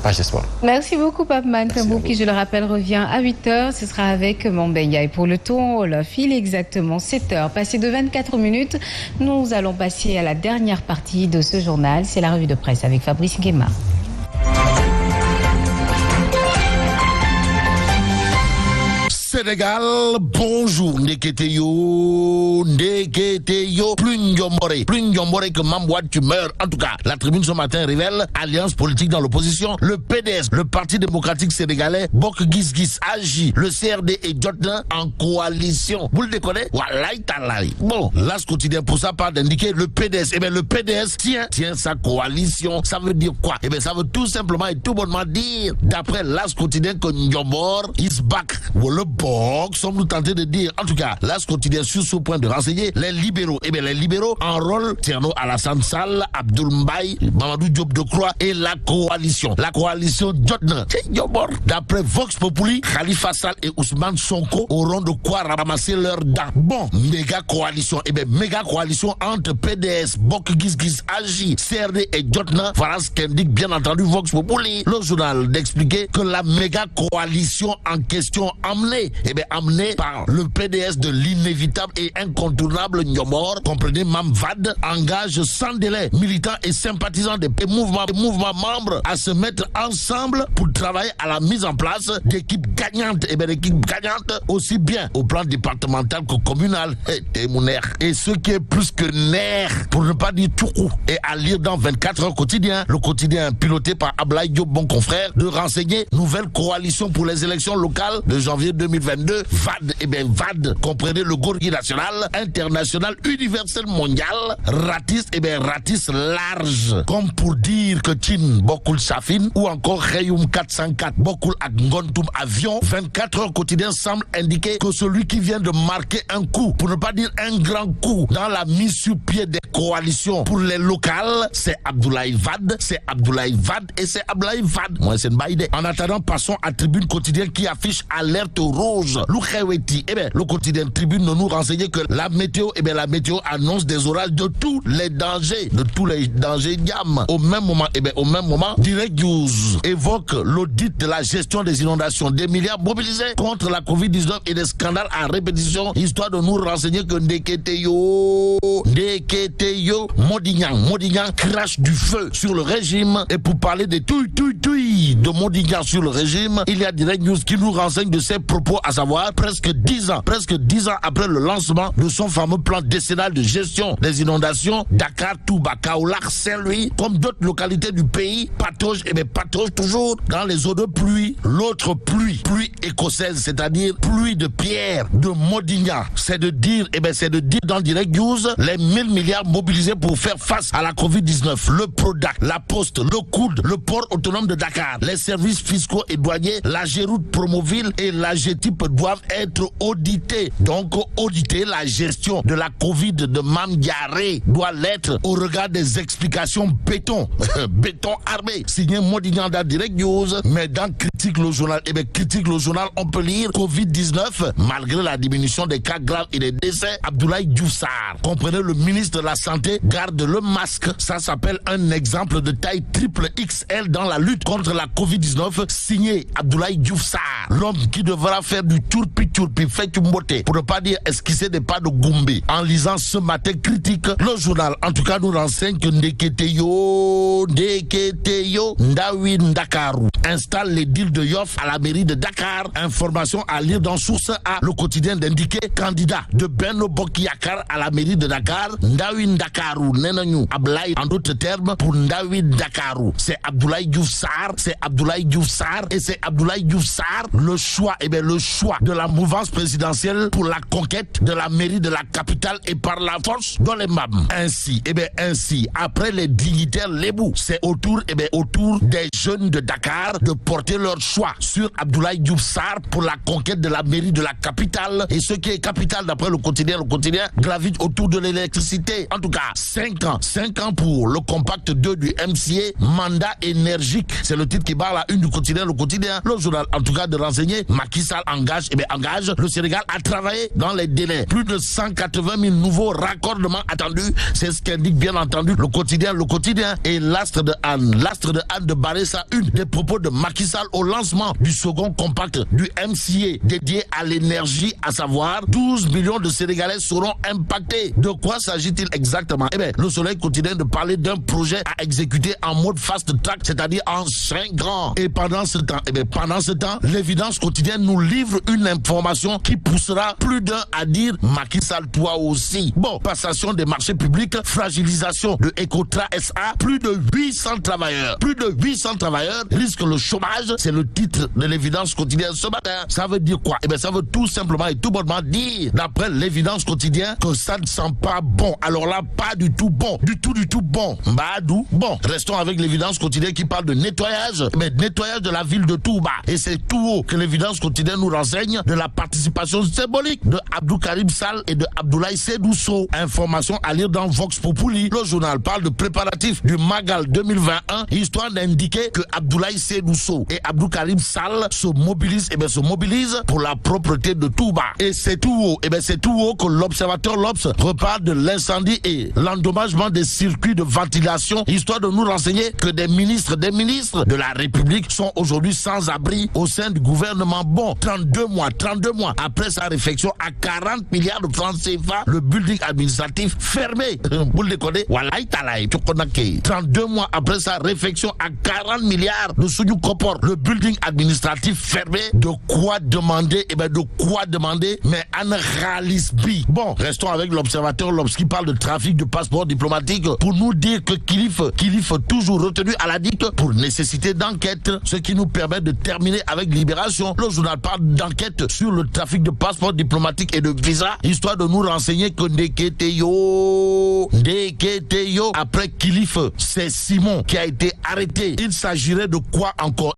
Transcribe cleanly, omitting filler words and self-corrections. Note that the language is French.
page des sports. Merci beaucoup, Pape Mancabou, qui, je le rappelle, revient à 8h. Ce sera avec Mambenga. Et pour le ton Wolof, il est exactement 7h. Passé de 24 minutes, nous allons passer à la dernière partie de ce journal. C'est la revue de presse avec Fabrice Nguema. Sénégal, bonjour, Ndeketeyo, plus Ndiombore que Mambouad, tu meurs. En tout cas, la tribune ce matin révèle alliance politique dans l'opposition. Le PDS, le Parti démocratique sénégalais, Bok Gis agit. Le CRD et Jotna en coalition. Vous le déconnez? Wallahi talai. Bon, là, ce quotidien pour sa part d'indiquer le PDS. Eh bien, le PDS tient sa coalition. Ça veut dire quoi? Eh bien, ça veut tout simplement et tout bonnement dire, d'après l'As quotidien, que Ndiombor is back. Sommes-nous tentés de dire, en tout cas, l'As quotidien sur ce point de renseigner les libéraux. Eh bien, les libéraux enrôlent Tierno Alassane Sall, Abdoul Mbaye, Mamadou Diop Decroix et la coalition. La coalition Jotna. D'après Vox Populi, Khalifa Sall et Ousmane Sonko auront de quoi ramasser leurs dents. Bon, méga coalition. Eh bien, méga coalition entre PDS, Bok Gis Agi, CRD et Jotna. Voilà ce qu'indique bien entendu Vox Populi. Le journal d'expliquer que la méga coalition en question amenée par le PDS de l'inévitable et incontournable Ndiomor, comprenez Mamvad, engage sans délai militants et sympathisants des mouvements membres à se mettre ensemble pour travailler à la mise en place d'équipes gagnantes. Et bien, d'équipes gagnantes aussi bien au plan départemental que communal. Et ce qui est plus que nerf, pour ne pas dire tout coup, et à lire dans 24 heures quotidien, le quotidien piloté par Ablaye Diop, bon confrère, de renseigner nouvelle coalition pour les élections locales de janvier 2022. VAD, comprenez le gorgui national, international, universel, mondial, ratisse, ratisse large. Comme pour dire que Tin Bokul Safin ou encore Reyoum 404 Bokul Agontum Avion, 24 heures quotidien semble indiquer que celui qui vient de marquer un coup, pour ne pas dire un grand coup, dans la mise sur pied des coalitions pour les locales, c'est Abdoulaye Wade, et c'est Abdoulaye Wade. Moi, c'est une baille. En attendant, passons à Tribune quotidien qui affiche alerte rouge. Le quotidien Tribune nous renseignait que la météo, la météo annonce des orages de tous les dangers, gamme. Au même moment, Direct News évoque l'audit de la gestion des inondations, des milliards mobilisés contre la Covid-19 et des scandales à répétition, histoire de nous renseigner que Ndeketeyo, Modignan crache du feu sur le régime. Et pour parler des touilles de Modignan sur le régime, il y a Direct News qui nous renseigne de ses propos, à savoir presque 10 ans après le lancement de son fameux plan décennal de gestion des inondations, Dakar, Touba, Kaolack, Saint-Louis, comme d'autres localités du pays, patauge toujours dans les eaux de pluie. L'autre pluie écossaise, c'est-à-dire pluie de pierre, de Modignan. C'est de dire dans Direct News, les 1000 milliards mobilisés pour faire face à la Covid-19, le Prodac, la Poste, le COUD, le port autonome de Dakar, les services fiscaux et douaniers, la Géroute Promoville et la GTIP doivent être audités. Donc, auditer la gestion de la Covid de Mamdiaré doit l'être au regard des explications béton armé, signé Modignan dans Direct News. Mais dans Critique le journal, on peut lire Covid-19, malgré la diminution des cas graves et des décès, Abdoulaye Diouf Sarr, comprenez le ministre de la Santé, garde le masque. Ça s'appelle un exemple de taille triple XL dans la lutte contre la Covid-19, signé Abdoulaye Diouf Sarr, l'homme qui devra faire du turpi, fait mbote, pour ne pas dire esquisser des pas de Goumbé. En lisant ce matin Critique, le journal, en tout cas, nous renseigne que Ndeketeyo, Ndawi Ndakaru installe les deals de Yoff à la mairie de Dakar. Information à lire dans Source A, le quotidien d'indiquer candidat de Benno Bokk Yakaar à la mairie de Dakar, Ndawi Ndakaru, Nenanyu Ablaye, en d'autres termes, pour Ndawi Ndakaru. C'est Abdoulaye Diouf Sarr, et c'est Abdoulaye Diouf Sarr, le choix de la mouvance présidentielle pour la conquête de la mairie de la capitale et par la force dans les mâmes. Ainsi, après les dignitaires lébou, c'est autour des jeunes de Dakar de porter leur choix sur Abdoulaye Diouf Sarr pour la conquête de la mairie de la capitale. Et ce qui est capital d'après le quotidien gravite autour de l'électricité. En tout cas, 5 ans pour le compact 2 du MCA, mandat énergique. C'est le titre qui barre la une du quotidien, le journal en tout cas de renseigner. Macky Sall engage le Sénégal à travailler dans les délais. Plus de 180 000 nouveaux raccordements attendus. C'est ce qu'indique bien entendu le quotidien. Et l'astre de Anne de barrer sa une des propos de Macky Sall au lancement du second compact du MCA dédié à l'énergie, à savoir 12 millions de Sénégalais seront impactés. De quoi s'agit-il exactement? Le Soleil continue de parler d'un projet à exécuter en mode fast track, c'est-à-dire en 5 ans. Et pendant ce temps, l'évidence quotidienne nous livre une information qui poussera plus d'un à dire Macky Sall, toi aussi. Bon, passation des marchés publics, fragilisation de Ecotra SA, plus de 800 travailleurs risquent le chômage. C'est le titre de l'évidence quotidienne ce matin. Ça veut dire quoi? Ça veut tout simplement et tout bonnement dire, d'après l'évidence quotidienne, que ça ne sent pas bon. Alors là, pas du tout bon. Du tout bon. Badou. Bon, restons avec l'évidence quotidienne qui parle de nettoyage. Nettoyage de la ville de Touba. Et c'est tout haut que l'évidence quotidienne nous renseigne de la participation symbolique de Abdou Karim Sall et de Abdoulaye Seydou Sow. Information à lire dans Vox Populi. Le journal parle de préparatifs du Magal 2021, histoire d'indiquer que Abdoulaye Seydou Sow et Abdou Karim Sall se mobilisent pour la propreté de Touba. Et c'est tout haut. C'est tout haut que l'observateur L'Obs reparle de l'incendie et l'endommagement des circuits de ventilation, histoire de nous renseigner que des ministres de la République sont aujourd'hui sans abri au sein du gouvernement. Bon, 32 mois après sa réfection à 40 milliards de francs CFA, le building administratif fermé. Vous le décodez? 32 mois après sa réfection à 40 milliards de sous Kopor, le building administratif fermé. De quoi demander? Mais Anne Khalisbi. Bon, restons avec l'observateur L'Obs qui parle de trafic de passeports diplomatiques pour nous dire que Kilif toujours retenu à la DIC pour nécessité d'enquête, ce qui nous permet de terminer avec Libération. Le journal parle d'enquête sur le trafic de passeports diplomatiques et de visas, histoire de nous renseigner que Ndeketeyo, après Kilif, c'est Simon qui a été arrêté. Il s'agirait de quoi encore?